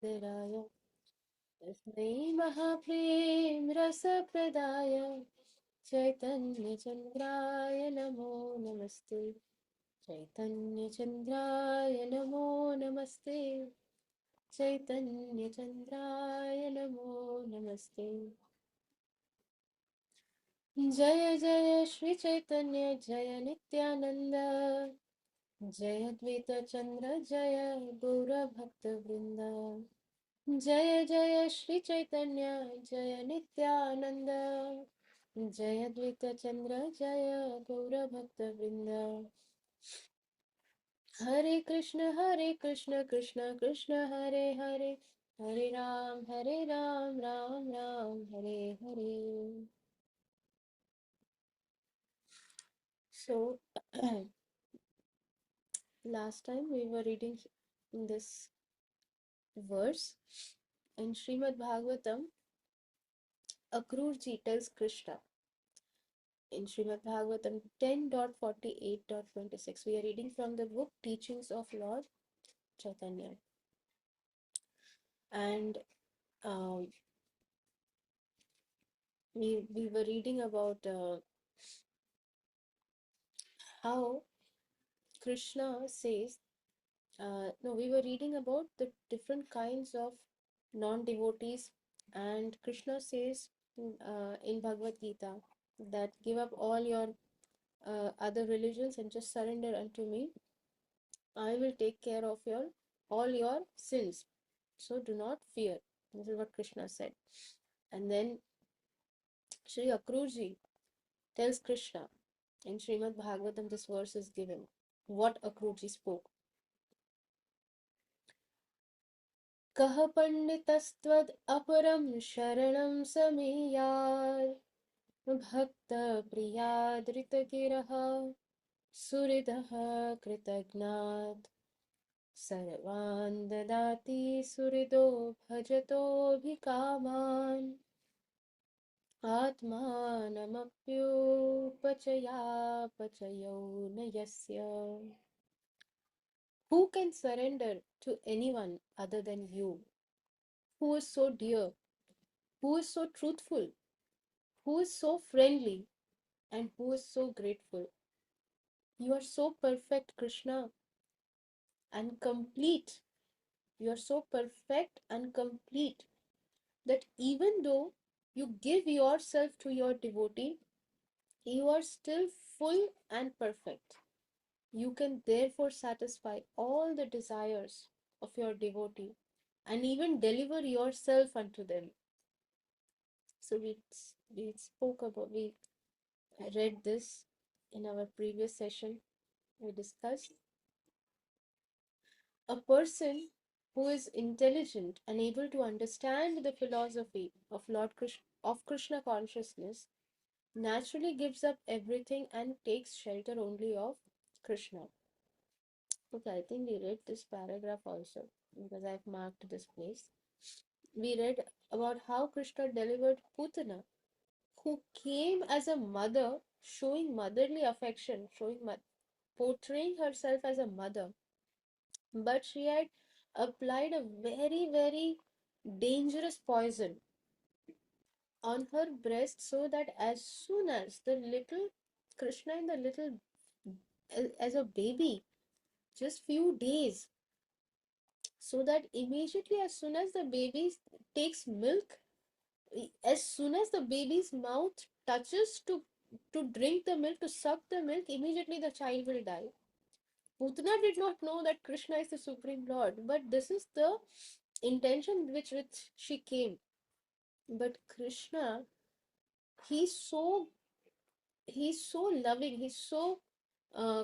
राय तस्मै महाप्रेम रसप्रदाय चैतन्यचन्द्राय नमो नमस्ते। चैतन्यचन्द्राय नमो नमस्ते। चैतन्यचन्द्राय नमो नमस्ते। जय जय श्री चैतन्य जय नित्यानंद। जय द्वैत चंद्र जय गौरभक्तवृंद। जय जय श्री चैतन्य जय नित्यानंद। जय द्वैत चंद्र जय गौरभक्तवृंद। हरे कृष्ण कृष्ण कृष्ण हरे हरे, हरे Ram Ram Ram Hare Hare. So last time we were reading this verse in Srimad Bhagavatam. Akrurji tells Krishna in Srimad Bhagavatam 10.48.26. We are reading from the book Teachings of Lord Chaitanya. And um, we were reading about how Krishna says, no, we were reading about the different kinds of non-devotees, and Krishna says in Bhagavad Gita that give up all your other religions and just surrender unto me. I will take care of your all your sins. So do not fear. This is what Krishna said. And then Sri Akrurji tells Krishna in Srimad Bhagavatam, this verse is given. What Akrurji spoke. कः पंडितस्त्वद् अपरं शरणं समेयात् भक्तप्रियादृतगिरः सुहृदः कृतघ्नात् सर्वान् ददाति सुहृदो भजतोऽभिकामान् आत्मानमप्युपचयापचयो न यस्य. Who can surrender to anyone other than you? Who is so dear? Who is so truthful? Who is so friendly? And who is so grateful? You are so perfect, Krishna, and complete. You are so perfect and complete that even though you give yourself to your devotee, you are still full and perfect. You can therefore satisfy all the desires of your devotee and even deliver yourself unto them. So we spoke about, we read this in our previous session. We discussed a person who is intelligent and able to understand the philosophy of Krishna consciousness naturally gives up everything and takes shelter only of Krishna. Okay, I think we read this paragraph also because I've marked this place. We read about how Krishna delivered Putana, who came as a mother, showing motherly affection, portraying herself as a mother, but she had applied a very, very dangerous poison on her breast so that as soon as the little Krishna in the little as a baby, just few days, so that immediately as soon as the baby takes milk, as soon as the baby's mouth touches to drink the milk, to suck the milk, immediately the child will die. Putana did not know that Krishna is the Supreme Lord, but this is the intention with which she came. But Krishna, he's so he's so loving, he's so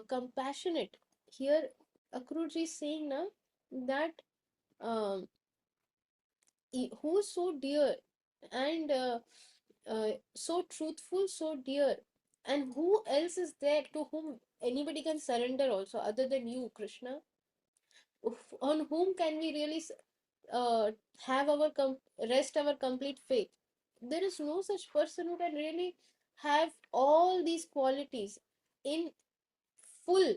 compassionate. Here Akrurji is saying now that um, who is so dear and so truthful, so dear, and who else is there to whom anybody can surrender also other than you, Krishna? On whom can we really uh, have our rest our complete faith? There is no such person who can really have all these qualities in full.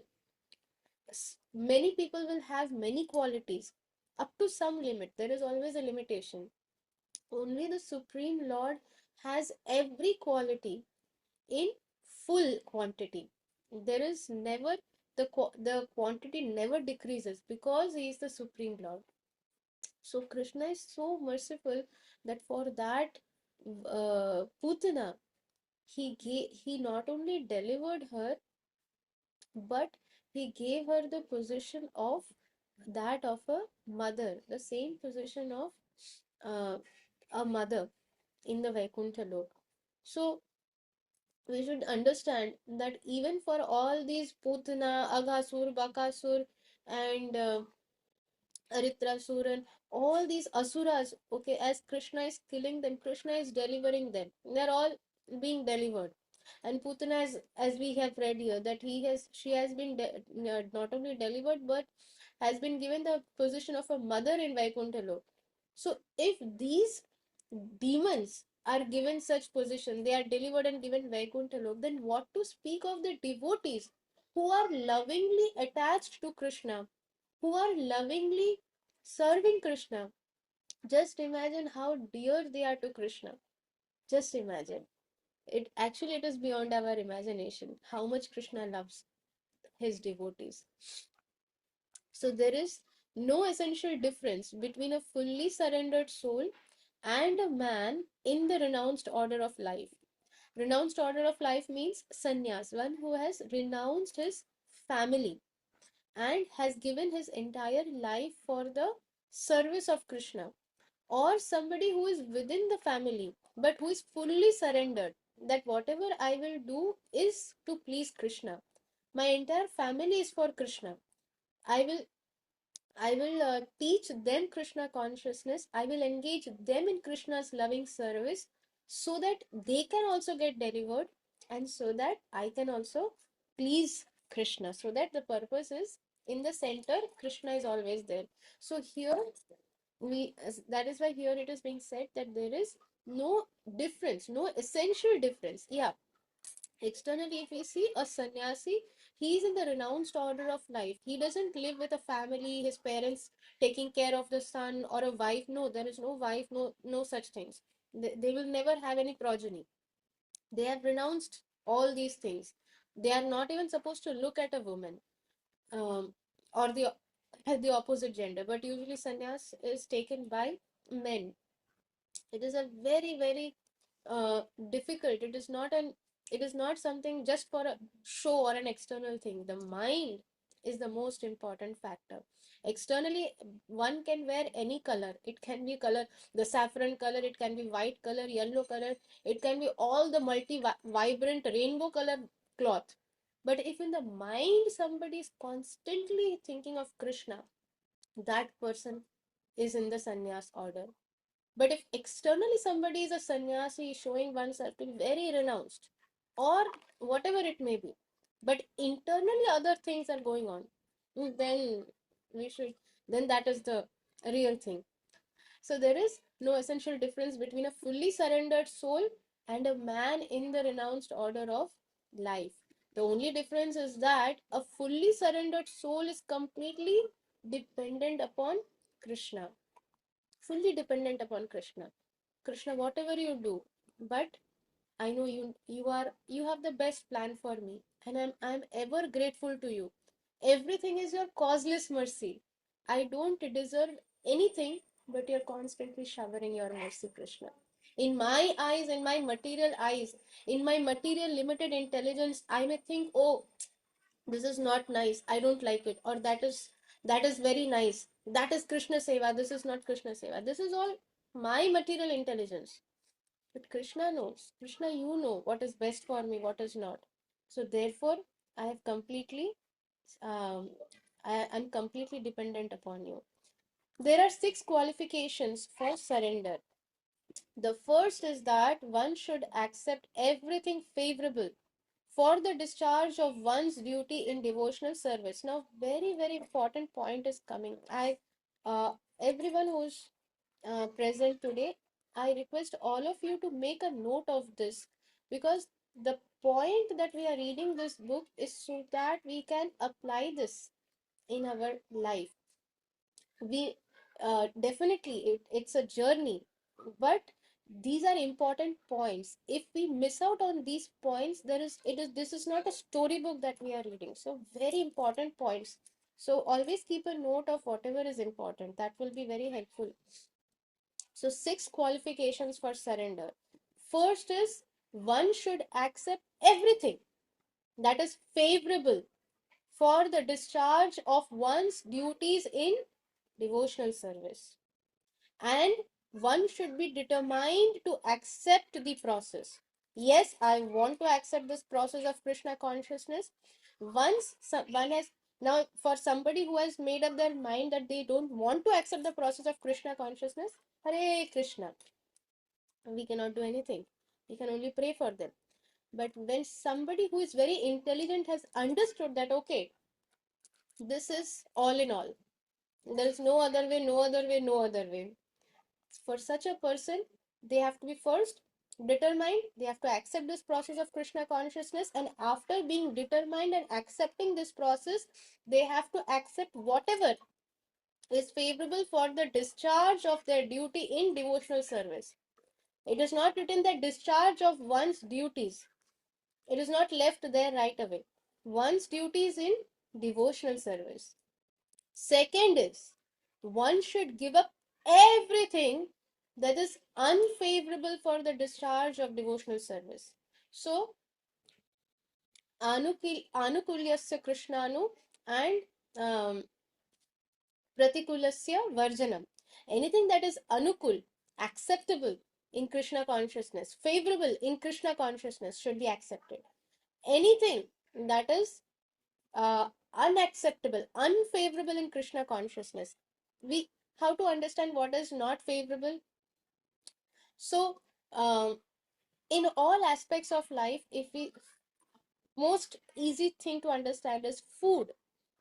Many people will have many qualities, up to some limit. There is always a limitation. Only the Supreme Lord has every quality in full quantity. There is never the quantity never decreases because he is the Supreme Lord. So Krishna is so merciful that for that Putana, he not only delivered her, but he gave her the position of that of a mother, the same position of uh, a mother in the Vaikuntha Lok. So we should understand that even for all these Putana, Aghasur, Bakasur, and Aritrasur, all these asuras, okay, as Krishna is killing them, Krishna is delivering them. They're all being delivered. And Putana, as we have read here, that she has been not only delivered but has been given the position of a mother in Vaikuntha Lok. So if these demons are given such position, they are delivered and given Vaikuntha Lok, then what to speak of the devotees who are lovingly attached to Krishna, who are lovingly serving Krishna? Just imagine how dear they are to Krishna. Just imagine. It is beyond our imagination how much Krishna loves his devotees. So there is no essential difference between a fully surrendered soul and a man in the renounced order of life. Renounced order of life means sannyas, one who has renounced his family and has given his entire life for the service of Krishna, or somebody who is within the family but who is fully surrendered that whatever I will do is to please Krishna. My entire family is for Krishna. I will I will teach them Krishna consciousness. I will engage them in Krishna's loving service so that they can also get delivered and so that I can also please Krishna. So that the purpose is in the center, Krishna is always there. So here that is why here it is being said that there is no difference, no essential difference. Yeah, externally, if we see a sannyasi, he is in the renounced order of life. He doesn't live with a family, his parents taking care of the son or a wife. No, there is no wife, no such things. They will never have any progeny. They have renounced all these things. They are not even supposed to look at a woman, um, or the opposite gender. But usually, sannyas is taken by men. It is a very uh, difficult. It is not something just for a show or an external thing. The mind is the most important factor. Externally, one can wear any color. It can be color, the saffron color, it can be white color, yellow color, it can be all the vibrant rainbow color cloth. But if in the mind somebody is constantly thinking of Krishna, that person is in the sannyas order. But if externally somebody is a sannyasi showing oneself to be very renounced, or whatever it may be, but internally other things are going on, then we should, then that is the real thing. So there is no essential difference between a fully surrendered soul and a man in the renounced order of life. The only difference is that a fully surrendered soul is completely dependent upon Krishna, fully dependent upon Krishna. Krishna, whatever you do, but I know you have the best plan for me, and I'm ever grateful to you. Everything is your causeless mercy. I don't deserve anything, but you're constantly showering your mercy, Krishna. In my eyes, in my material eyes, in my material limited intelligence, I may think, oh, this is not nice, I don't like it, or that is very nice, that is Krishna seva, this is not Krishna seva. This is all my material intelligence, but Krishna knows. Krishna, you know what is best for me, what is not. So therefore I have completely um, I'm completely dependent upon you. There are 6 qualifications for surrender. The first is that one should accept everything favorable for the discharge of one's duty in devotional service. Now, very important point is coming. Everyone who's present today, I request all of you to make a note of this, because the point that we are reading this book is so that we can apply this in our life. We Definitely it's a journey, but these are important points. If we miss out on these points, this is not a storybook that we are reading. So very important points. So always keep a note of whatever is important. That will be very helpful. So, six qualifications for surrender. First is one should accept everything that is favorable for the discharge of one's duties in devotional service. And one should be determined to accept the process. Yes, I want to accept this process of Krishna consciousness. One has, now for somebody who has made up their mind that they don't want to accept the process of Krishna consciousness, Hare Krishna, we cannot do anything. We can only pray for them. But when somebody who is very intelligent has understood that, okay, this is all in all, there is no other way, no other way, no other way. For such a person, they have to be first determined, they have to accept this process of Krishna consciousness, and after being determined and accepting this process, they have to accept whatever is favorable for the discharge of their duty in devotional service. It is not written that discharge of one's duties. It is not left there right away. One's duty is in devotional service. Second is, one should give up everything that is unfavorable for the discharge of devotional service. So, anukulyasya krishnanu and pratikulasya varjanam. Anything that is anukul, acceptable in Krishna consciousness, favorable in Krishna consciousness should be accepted. Anything that is unacceptable, unfavorable in Krishna consciousness, we how to understand what is not favorable. So, in all aspects of life, if we most easy thing to understand is food.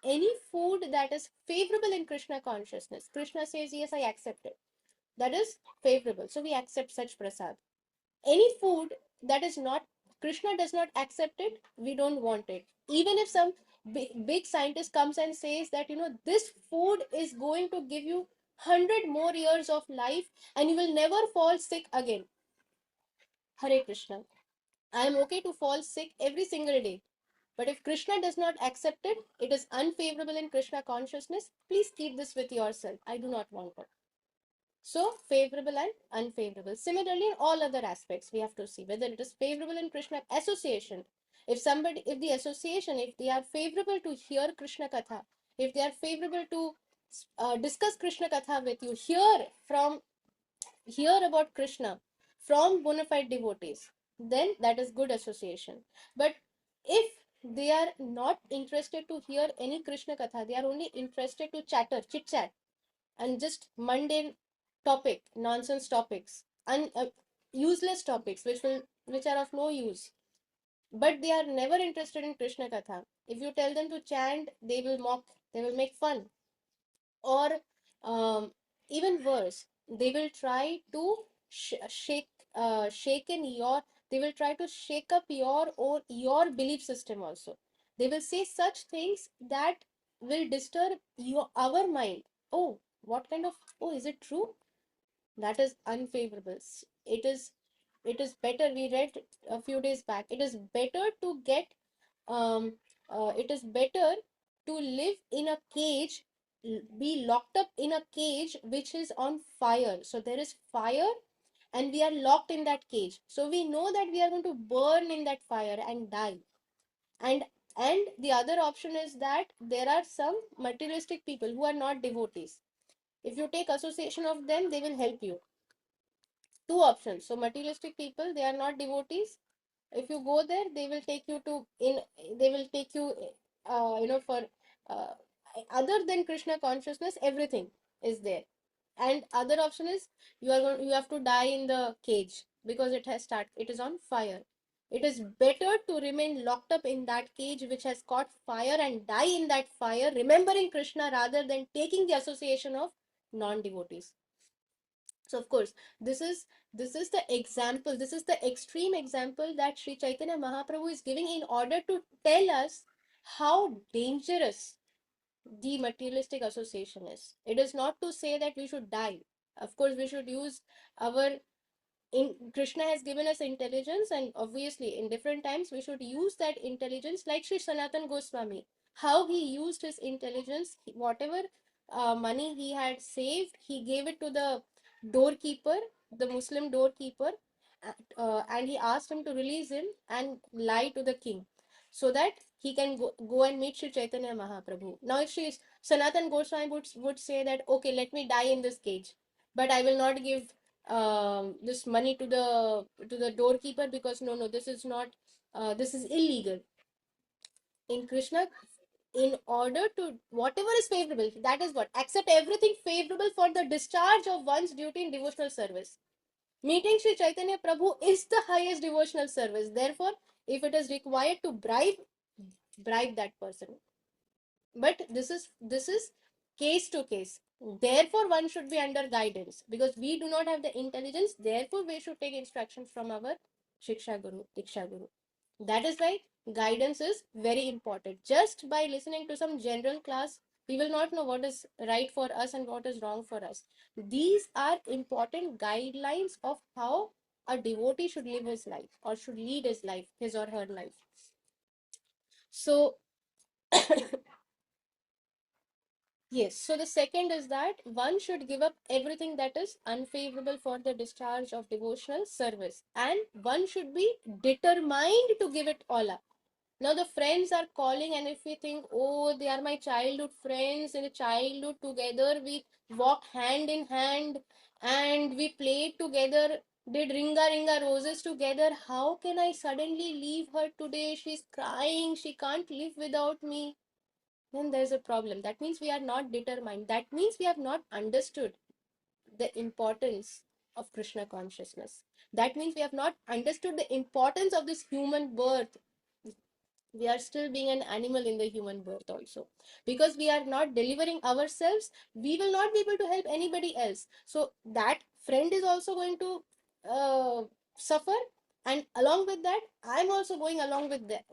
Any food that is favorable in Krishna consciousness, Krishna says, yes, I accept it. That is favorable. So we accept such prasad. Any food that is not, Krishna does not accept it, we don't want it. Even if some big scientist comes and says that, this food is going to give you 100 more years of life and you will never fall sick again. Hare Krishna. I am okay to fall sick every single day. But if Krishna does not accept it, it is unfavorable in Krishna consciousness. Please keep this with yourself. I do not want it. So, favorable and unfavorable. Similarly, in all other aspects, we have to see whether it is favorable in Krishna association. If the association, if they are favorable to hear Krishna Katha, if they are favorable to discuss Krishna Katha with you, hear about Krishna from bona fide devotees, then that is good association. But if they are not interested to hear any Krishna Katha, they are only interested to chatter, chit chat, and just mundane nonsense topics, and useless topics which are of no use. But they are never interested in Krishna Katha. If you tell them to chant, they will mock, they will make fun, or even worse, they will try to shake in your. They will try to shake up your belief system also. They will say such things that will disturb our mind. Oh, what kind of? Oh, is it true? That is unfavorable. It is better. We read a few days back. It is better to get um, it is better to live in a cage, be locked up in a cage which is on fire. So there is fire and we are locked in that cage. So we know that we are going to burn in that fire and die. And and the other option is that there are some materialistic people who are not devotees. If you take association of them, they will help you. Two options. So materialistic people, they are not devotees. If you go there, they will take you for uh, other than Krishna consciousness, everything is there. And other option is you have to die in the cage because it is on fire. It is better to remain locked up in that cage which has caught fire and die in that fire remembering Krishna rather than taking the association of non-devotees. So of course, this is the example, this is the extreme example that Sri Chaitanya Mahaprabhu is giving in order to tell us how dangerous the materialistic association is. It is not to say that we should die. Of course, we should use our Krishna has given us intelligence, and obviously, in different times, we should use that intelligence, like Sri Sanatan Goswami. How he used his intelligence, whatever money he had saved, he gave it to the doorkeeper, the Muslim doorkeeper, and he asked him to release him and lie to the king, so that he can go and meet Sri Chaitanya Mahaprabhu. Now, if Sri Sanatan Goswami would say that, okay, let me die in this cage, but I will not give this money to the doorkeeper, because no, this is not, this is illegal in Krishna. In order to whatever is favorable, that is what, accept everything favorable for the discharge of one's duty in devotional service. Meeting Sri Chaitanya Prabhu is the highest devotional service. Therefore, if it is required to bribe that person, but this is case to case. Therefore, one should be under guidance, because we do not have the intelligence. Therefore, we should take instructions from our Shiksha Guru, Diksha Guru. That is why guidance is very important. Just by listening to some general class, we will not know what is right for us and what is wrong for us. These are important guidelines of how a devotee should live his life, or should lead his life, his or her life. So yes, so the second is that one should give up everything that is unfavorable for the discharge of devotional service, and one should be determined to give it all up. Now, the friends are calling, and if we think, oh, they are my childhood friends, in the childhood together, we walked hand in hand and we played together, did Ringa Ringa Roses together. How can I suddenly leave her today? She's crying, she can't live without me. Then there's a problem. That means we are not determined. That means we have not understood the importance of Krishna consciousness. That means we have not understood the importance of this human birth. We are still being an animal in the human birth also, because we are not delivering ourselves. We will not be able to help anybody else. So that friend is also going to suffer, and along with that, I'm also going along with that,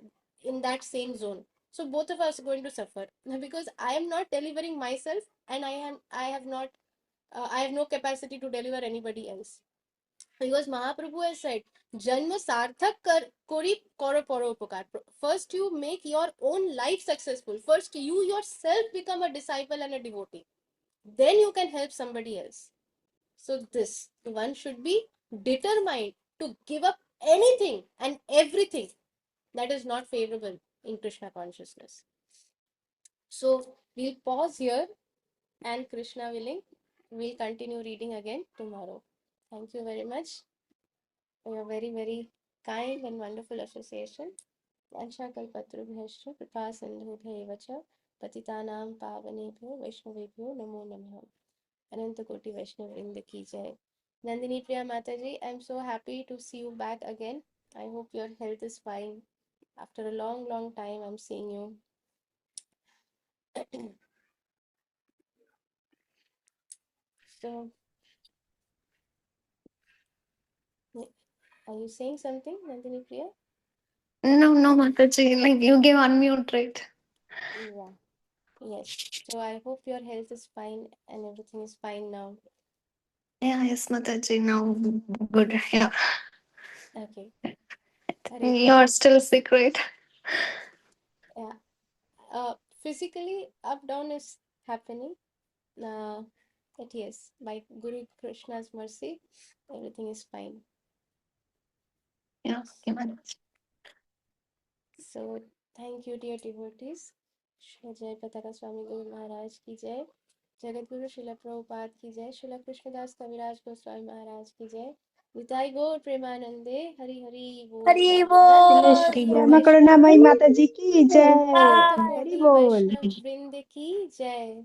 in that same zone. So both of us are going to suffer, because I am not delivering myself, and I have no capacity to deliver anybody else. Because Mahaprabhu has said, Janma sarthak kori karo paropakar. First, you make your own life successful. First, you yourself become a disciple and a devotee. Then you can help somebody else. So, this one should be determined to give up anything and everything that is not favorable in Krishna consciousness. So, we'll pause here, and Krishna willing, we'll continue reading again tomorrow. Thank you very much for your very, very kind and wonderful association. वंशाकल्पतरुभ्यश्च कृपा सिन्धुभ्यैव च पतितानां पावनेभ्यो वैष्णवेभ्यो नमो नमः. अनंत कोटि वैष्णव वृंद की जय. Nandini Priya Mataji, I'm so happy to see you back again. I hope your health is fine. After a long, long time, I'm seeing you. So, are you saying something, Nandini Priya? No, Mataji. Like you gave unmute, right? Yeah. Yes. So I hope your health is fine and everything is fine now. Yeah, yes, Mataji. Now good. Yeah. Okay. Hare You're Krishna. still sick, right? Yeah. Physically, up down is happening. But yes, by Guru Krishna's mercy, everything is fine. Yeah. Okay, Mataji. So, thank you, dear devotees. Shri Jai Pataka Swami Guru Maharaj ki jai. Jagat Guru Srila Prabhupada ki jai. Srila Krishnadas Kaviraj Goswami Maharaj ki jai. Nitai Gaur Premanande Hari Hari Bol. Hari बोले Nanda Shri Bol. Guru Shyama Vaishnav करुणामयी माता जी की जय अनंत हरि कोटि बोल वैष्णव वृंद की जय.